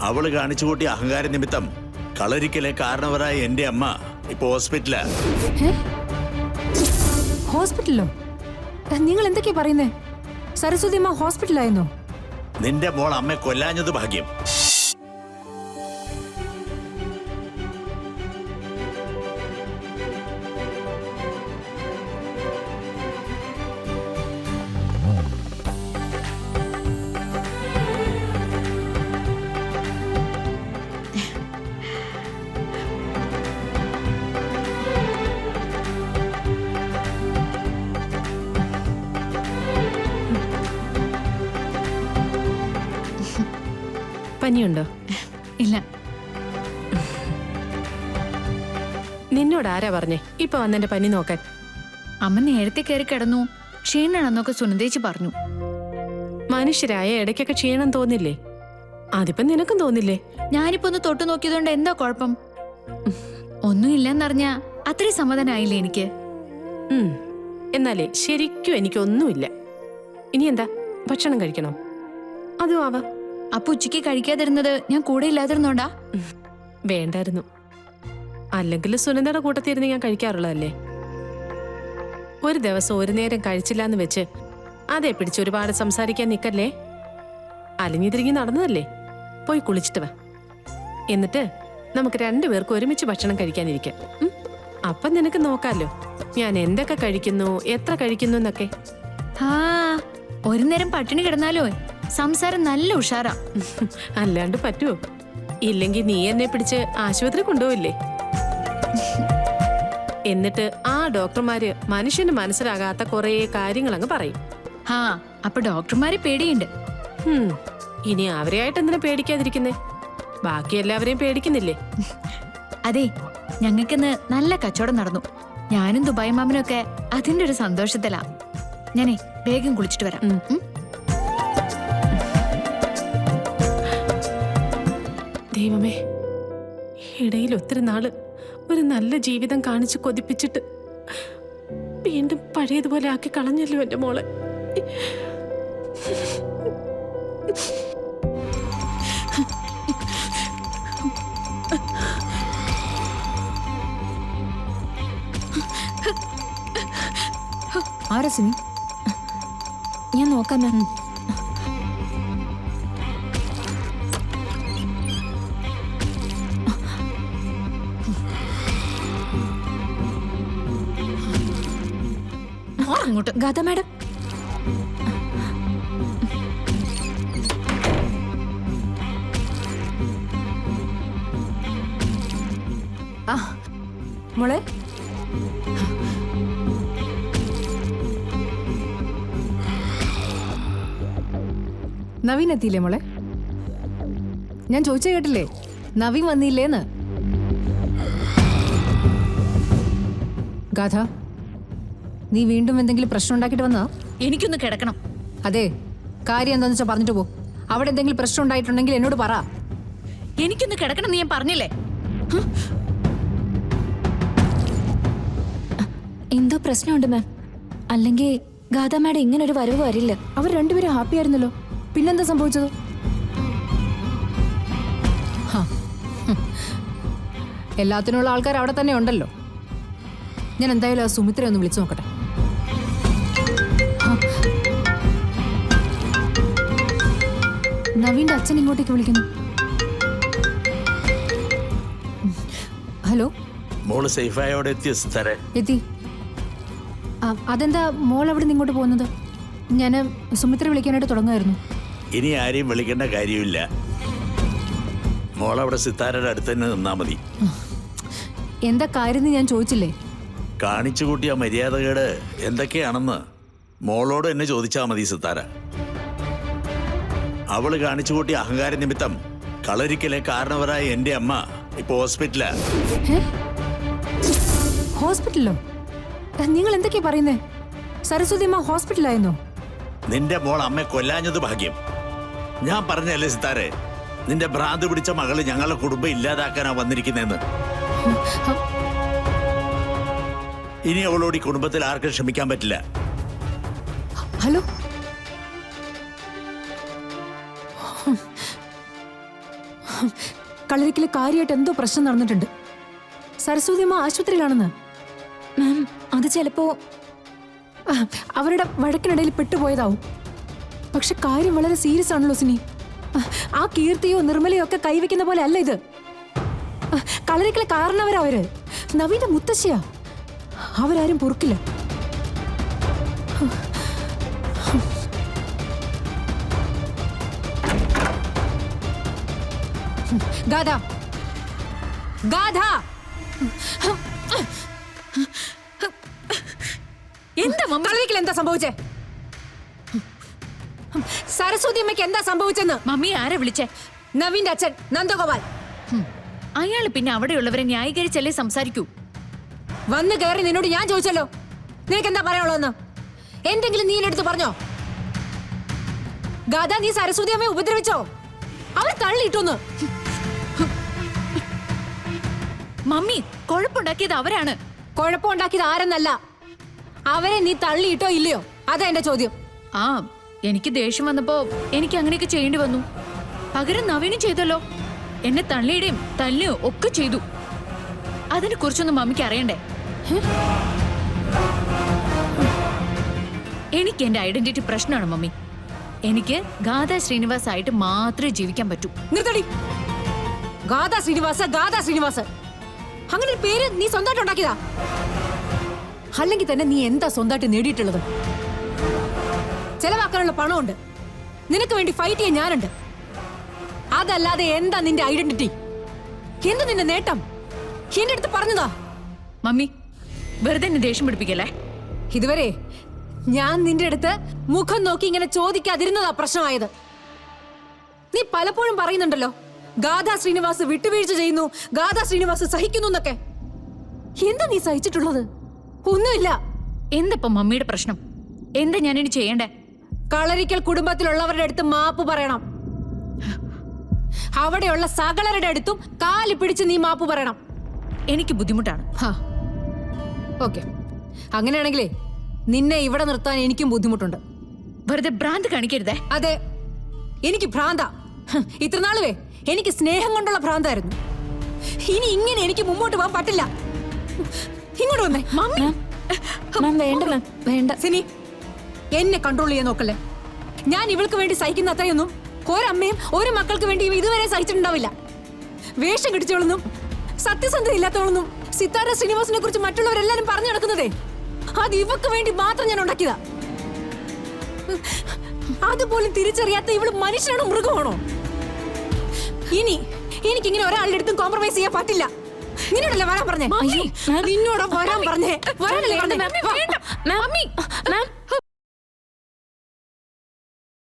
അവള് കാണിച്ചു കൂട്ടിയ അഹങ്കാര നിമിത്തം കളരിക്കലെ കാരണവരായ എന്റെ അമ്മ ഇപ്പൊ ഹോസ്പിറ്റലാ. ഹോസ്പിറ്റലോ? നിങ്ങൾ എന്തൊക്കെയാ പറയുന്നേ? സരസ്വതി അമ്മ ഹോസ്പിറ്റലായിരുന്നോ? നിന്റെ മോൾ അമ്മയെ കൊല്ലാഞ്ഞത് ഭാഗ്യം. പനിയുണ്ടോ? ഇല്ല. നിന്നോട് ആരാ പറഞ്ഞേ ഇപ്പൊ വന്നെന്റെ പനി നോക്കാൻ? അമ്മ നേരത്തെ കയറി കിടന്നു, ക്ഷീണാണെന്നൊക്കെ സുനന്ദേച്ചി പറഞ്ഞു. മനുഷ്യരായ ഇടയ്ക്കൊക്കെ ക്ഷീണം തോന്നില്ലേ? അതിപ്പോ നിനക്കും തോന്നില്ലേ? ഞാനിപ്പോ ഒന്ന് തൊട്ടു നോക്കിയതുകൊണ്ട് എന്താ കുഴപ്പം? ഒന്നും ഇല്ലെന്നറിഞ്ഞ അത്രയും സമാധാനായില്ലേ എനിക്ക്. എന്നാലേ ശരിക്കും എനിക്കൊന്നുമില്ല. ഇനി എന്താ, ഭക്ഷണം കഴിക്കണം? അതും ആവാ. അപ്പൊ ഉച്ചയ്ക്ക് കഴിക്കാതിരുന്നത് ഞാൻ കൂടെ ഇല്ലാതിരുന്നോണ്ടാ? വേണ്ടായിരുന്നു. അല്ലെങ്കിൽ സുനന്ദയുടെ കൂട്ടത്തിരുന്ന് ഞാൻ കഴിക്കാറുള്ളതല്ലേ. ഒരു ദിവസം ഒരു നേരം കഴിച്ചില്ലാന്ന് വെച്ച് അതേ പിടിച്ച് ഒരുപാട് സംസാരിക്കാൻ നിക്കല്ലേ. അലിഞ്ഞു തിരിഞ്ഞ് നടന്നതല്ലേ. പോയി കുളിച്ചിട്ട് വാ. എന്നിട്ട് നമുക്ക് രണ്ടുപേർക്ക് ഒരുമിച്ച് ഭക്ഷണം കഴിക്കാനിരിക്കാം. അപ്പം നിനക്ക് നോക്കാലോ ഞാൻ എന്തൊക്കെ കഴിക്കുന്നു, എത്ര കഴിക്കുന്നു എന്നൊക്കെ. ആ, ഒരു നേരം പട്ടിണി കിടന്നാലോ സംസാരം നല്ല ഉഷാറാ. അല്ലാണ്ട് പറ്റുമോ? ഇല്ലെങ്കിൽ നീ എന്നെ പിടിച്ച് ആശുപത്രി കൊണ്ടുപോയില്ലേ? എന്നിട്ട് ആ ഡോക്ടർമാര് മനുഷ്യന് മനസ്സിലാകാത്ത കുറെ കാര്യങ്ങൾ അങ്ങ് പറയും. ആ, അപ്പൊ ഡോക്ടർമാരെ പേടിയുണ്ട്. ഇനി അവരെയായിട്ട് എന്തിനാ പേടിക്കാതിരിക്കുന്നേ? ബാക്കി എല്ലാവരെയും പേടിക്കുന്നില്ലേ? അതെ, ഞങ്ങൾക്കിന്ന് നല്ല കച്ചവടം നടന്നു. ഞാനും ദുബായ് മാമനൊക്കെ അതിന്റെ ഒരു സന്തോഷത്തിലാ. ഞാനേ വേഗം കുളിച്ചിട്ട് വരാം. ദൈവമേ, ഇടയിൽ ഒത്തിരി നാള് ഒരു നല്ല ജീവിതം കാണിച്ച് കൊതിപ്പിച്ചിട്ട് വീണ്ടും പഴയതുപോലെ ആക്കി കളഞ്ഞല്ലോ എന്റെ മോളെ. ആരാ സിനി? ഞാൻ നോക്കാം മാം. അങ്ങോട്ട് ഗാഥ മാഡം. ആ മോളെ, നവീൻ എത്തിയില്ലേ മോളെ? ഞാൻ ചോദിച്ച കേട്ടില്ലേ, നവീൻ വന്നില്ലേന്ന്? ഗാഥ, നീ വീണ്ടും എന്തെങ്കിലും പ്രശ്നം ഉണ്ടാക്കിട്ട് വന്നാ? എനിക്കൊന്ന് കിടക്കണം. അതെ, കാര്യം എന്താന്ന് വെച്ചാ പറഞ്ഞിട്ട് പോ. അവിടെ എന്തെങ്കിലും പ്രശ്നം ഉണ്ടായിട്ടുണ്ടെങ്കിൽ എന്നോട് പറ. എനിക്കൊന്ന് കിടക്കണം എന്ന് ഞാൻ പറഞ്ഞില്ലേ? എന്തോ പ്രശ്നമുണ്ട് മാം. അല്ലെങ്കിൽ ഗാഥ മാഡം ഇങ്ങനൊരു വരവ് വരില്ല. അവർ രണ്ടുപേരും ഹാപ്പി ആയിരുന്നല്ലോ, പിന്നെന്താ സംഭവിച്ചത്? എല്ലാത്തിനുള്ള ആൾക്കാർ അവിടെ തന്നെ ഉണ്ടല്ലോ. ഞാൻ എന്തായാലും ആ സുമിത്രയെ ഒന്ന് വിളിച്ചു നോക്കട്ടെ. നവീന്റെ അച്ഛൻ ഇങ്ങോട്ടേക്ക് വിളിക്കുന്നു. ഹലോ, മോള് സേഫായോടെ എത്തിയ സിത്താരെ? എത്തി. അതെന്താ മോൾ അവിടെ നിന്ന് ഇങ്ങോട്ട് പോകുന്നത്? ഞാൻ സുമിത്ര വിളിക്കാനായിട്ട് തുടങ്ങുമായിരുന്നു. ഇനി ആരെയും വിളിക്കേണ്ട കാര്യമില്ല. മോളവിടെ സിത്താരയുടെ അടുത്ത് തന്നെ നിന്നാ മതി. എന്താ കാര്യം ഞാൻ ചോദിച്ചില്ലേ? കാണിച്ചു കൂട്ടിയ മര്യാദകേട് എന്തൊക്കെയാണെന്ന് മോളോട് എന്നെ ചോദിച്ചാ മതി സിത്താര. അവള് കാണിച്ചു കൂട്ടിയ അഹങ്കാര നിമിത്തം കളരിക്കലെ കാരണവരായ എന്റെ അമ്മ ഇപ്പൊ ഹോസ്പിറ്റലാ. ഹോസ്പിറ്റലോ? നിങ്ങൾ എന്തൊക്കെയാ പറയുന്നേ? സരസ്വതി അമ്മ ഹോസ്പിറ്റലായിരുന്നോ? നിന്റെ മോൾ അമ്മയെ കൊല്ലാഞ്ഞത് ഭാഗ്യം. ഞാൻ പറഞ്ഞല്ലേ സിത്താരെ, നിന്റെ ഭ്രാന്ത് പിടിച്ച മകള് ഞങ്ങളുടെ കുടുംബം ഇല്ലാതാക്കാനാ വന്നിരിക്കുന്നെന്ന്. ഇനി അവളോട് ഈ കുടുംബത്തിൽ ആർക്കും ക്ഷമിക്കാൻ പറ്റില്ല. ഹലോ, കളരിക്കല് കാര്യമായിട്ട് എന്തോ പ്രശ്നം നടന്നിട്ടുണ്ട്. സരസ്വതി അമ്മ ആശുപത്രിയിലാണെന്ന്. മാം അത് ചിലപ്പോ അവരുടെ വഴക്കിനിടയിൽ പെട്ടുപോയതാവും. പക്ഷെ കാര്യം വളരെ സീരിയസ് ആണല്ലോ സിനി. ആ കീർത്തിയോ നിർമ്മലയോ ഒക്കെ കൈവയ്ക്കുന്ന പോലെ അല്ല ഇത്. കളരിക്കലെ കാരണവരാ അവര്. നവീന്റെ മുത്തശ്ശിയാ. അവരാരും പൊറുക്കില്ല. ഗാഥ, ഗാഥ, എന്താ മമ്മി? കളരിക്കൽ എന്താ സംഭവിച്ചേ? സരസ്വതി അമ്മയ്ക്ക് എന്താ സംഭവിച്ചെന്ന്? മമ്മി ആരാ വിളിച്ചേ? നവീന്റെ അച്ഛൻ നന്ദഗോപാൽ. അയാള് പിന്നെ അവിടെയുള്ളവരെ ന്യായീകരിച്ചല്ലേ സംസാരിക്കൂ. വന്ന് കയറി നിന്നോട് ഞാൻ ചോദിച്ചല്ലോ, നിനക്ക് എന്താ പറയാനുള്ളതെന്ന്. എന്തെങ്കിലും നീ എടുത്ത് പറഞ്ഞോ? ഗാഥ, നീ സരസ്വതി അമ്മയെ ഉപദ്രവിച്ചോ? അവർ തള്ളിയിട്ടൊന്ന്. മമ്മി കുഴപ്പമുണ്ടാക്കിയത് അവരാണ്. കുഴപ്പമുണ്ടാക്കിയത് ആരെന്നല്ല, അവരെ നീ തള്ളിയിട്ടോ ഇല്ലയോ? അതാ എന്റെ ചോദ്യം. ആ, എനിക്ക് ദേഷ്യം വന്നപ്പോ എനിക്ക് അങ്ങനെയൊക്കെ ചെയ്യേണ്ടി വന്നു. പകരം നവീനും ചെയ്തല്ലോ. എന്നെ തള്ളിയുടെയും തല്ലുകയോ ഒക്കെ ചെയ്തു. അതിനെ കുറിച്ചൊന്നും മമ്മിക്ക് അറിയണ്ടേ? എനിക്ക് എന്റെ ഐഡന്റിറ്റി പ്രശ്നമാണ് മമ്മി. എനിക്ക് ഗാഥ ശ്രീനിവാസ് ആയിട്ട് മാത്രമേ ജീവിക്കാൻ പറ്റൂ. നിർത്തടി. ഗാഥ ശ്രീനിവാസ, ഗാഥ ശ്രീനിവാസ്, അങ്ങനെ ഒരു പേര് നീ സ്വന്തമായിട്ട് ഉണ്ടാക്കിയതാ? അല്ലെങ്കിൽ തന്നെ നീ എന്താ സ്വന്തമായിട്ട് നേടിയിട്ടുള്ളത്? ചെലവാക്കാനുള്ള പണമുണ്ട്, നിനക്ക് വേണ്ടി ഫൈറ്റ് ചെയ്യാൻ ഞാനുണ്ട്. അതല്ലാതെ എന്താ നിന്റെ ഐഡന്റിറ്റി? എന്താ നിന്റെ നേട്ടം? എന്റെ അടുത്ത് പറഞ്ഞതാ. മമ്മി വെറുതെ എന്നെ ദേഷ്യം പിടിപ്പിക്കല്ലേ. ഇതുവരെ ഞാൻ നിന്റെ അടുത്ത് മുഖം നോക്കി ഇങ്ങനെ ചോദിക്കാതിരുന്നതാ പ്രശ്നമായത്. നീ പലപ്പോഴും പറയുന്നുണ്ടല്ലോ, ഗാഥ ശ്രീനിവാസ് വിട്ടുവീഴ്ച ചെയ്യുന്നു, ഗാഥ ശ്രീനിവാസ് സഹിക്കുന്നു എന്നൊക്കെ. എന്താ നീ സഹിച്ചിട്ടുള്ളത്? ഒന്നുമില്ല. എന്തപ്പം മമ്മിയുടെ പ്രശ്നം? എന്താ ഞാനിനി ചെയ്യണ്ടേ? കളരിക്കൽ കുടുംബത്തിലുള്ളവരുടെ അടുത്ത് മാപ്പ് പറയണം. അവിടെയുള്ള സകലരുടെ അടുത്തും കാല് പിടിച്ച് നീ മാപ്പ് പറയണം. എനിക്ക് ബുദ്ധിമുട്ടാണ്. ഓക്കെ, അങ്ങനെയാണെങ്കിലേ നിന്നെ ഇവിടെ നിർത്താൻ എനിക്കും ബുദ്ധിമുട്ടുണ്ട്. വെറുതെ ഭ്രാന്ത് കാണിക്കരുതേ. അതെ, എനിക്ക് ഭ്രാന്ത. ഇത്രനാളുവേ എനിക്ക് സ്നേഹം കൊണ്ടുള്ള ഭ്രാന്തായിരുന്നു. ഇനി ഇങ്ങനെ എനിക്ക് മുമ്പോട്ട് പോകാൻ പറ്റില്ല. ഇങ്ങോട്ട് വന്നേ. മമ്മി മാം വേണ്ട മാം വേണ്ട. സിനി, എന്നെ കൺട്രോൾ ചെയ്യാൻ നോക്കല്ലേ. ഞാൻ ഇവൾക്ക് വേണ്ടി സഹിക്കുന്ന അത്രയൊന്നും ഒരമ്മയും ഒരു മക്കൾക്ക് വേണ്ടി ഇതുവരെ സഹിച്ചിട്ടുണ്ടാവില്ല. വേഷം കിടിച്ചോളൊന്നും സത്യസന്ധത ഇല്ലാത്തോളൊന്നും സിത്താര ശ്രീനിവാസിനെ കുറിച്ച് മറ്റുള്ളവരെല്ലാരും പറഞ്ഞു നടക്കുന്നതേ അത് ഇവക്ക് വേണ്ടി മാത്രം ഞാൻ ഉണ്ടാക്കിയതാ. അതുപോലും തിരിച്ചറിയാത്ത ഇവള് മനുഷ്യനാണോ മൃഗമാണോ? ഇനി എനിക്കിങ്ങനെ ഒരാളുടെ അടുത്തും കോംപ്രമൈസ് ചെയ്യാൻ പറ്റില്ല. നിന്നോടല്ലേ വരാൻ പറഞ്ഞേ? നിന്നോട് വരാൻ പറഞ്ഞേ? വരാനല്ലേ പറഞ്ഞേ? മാം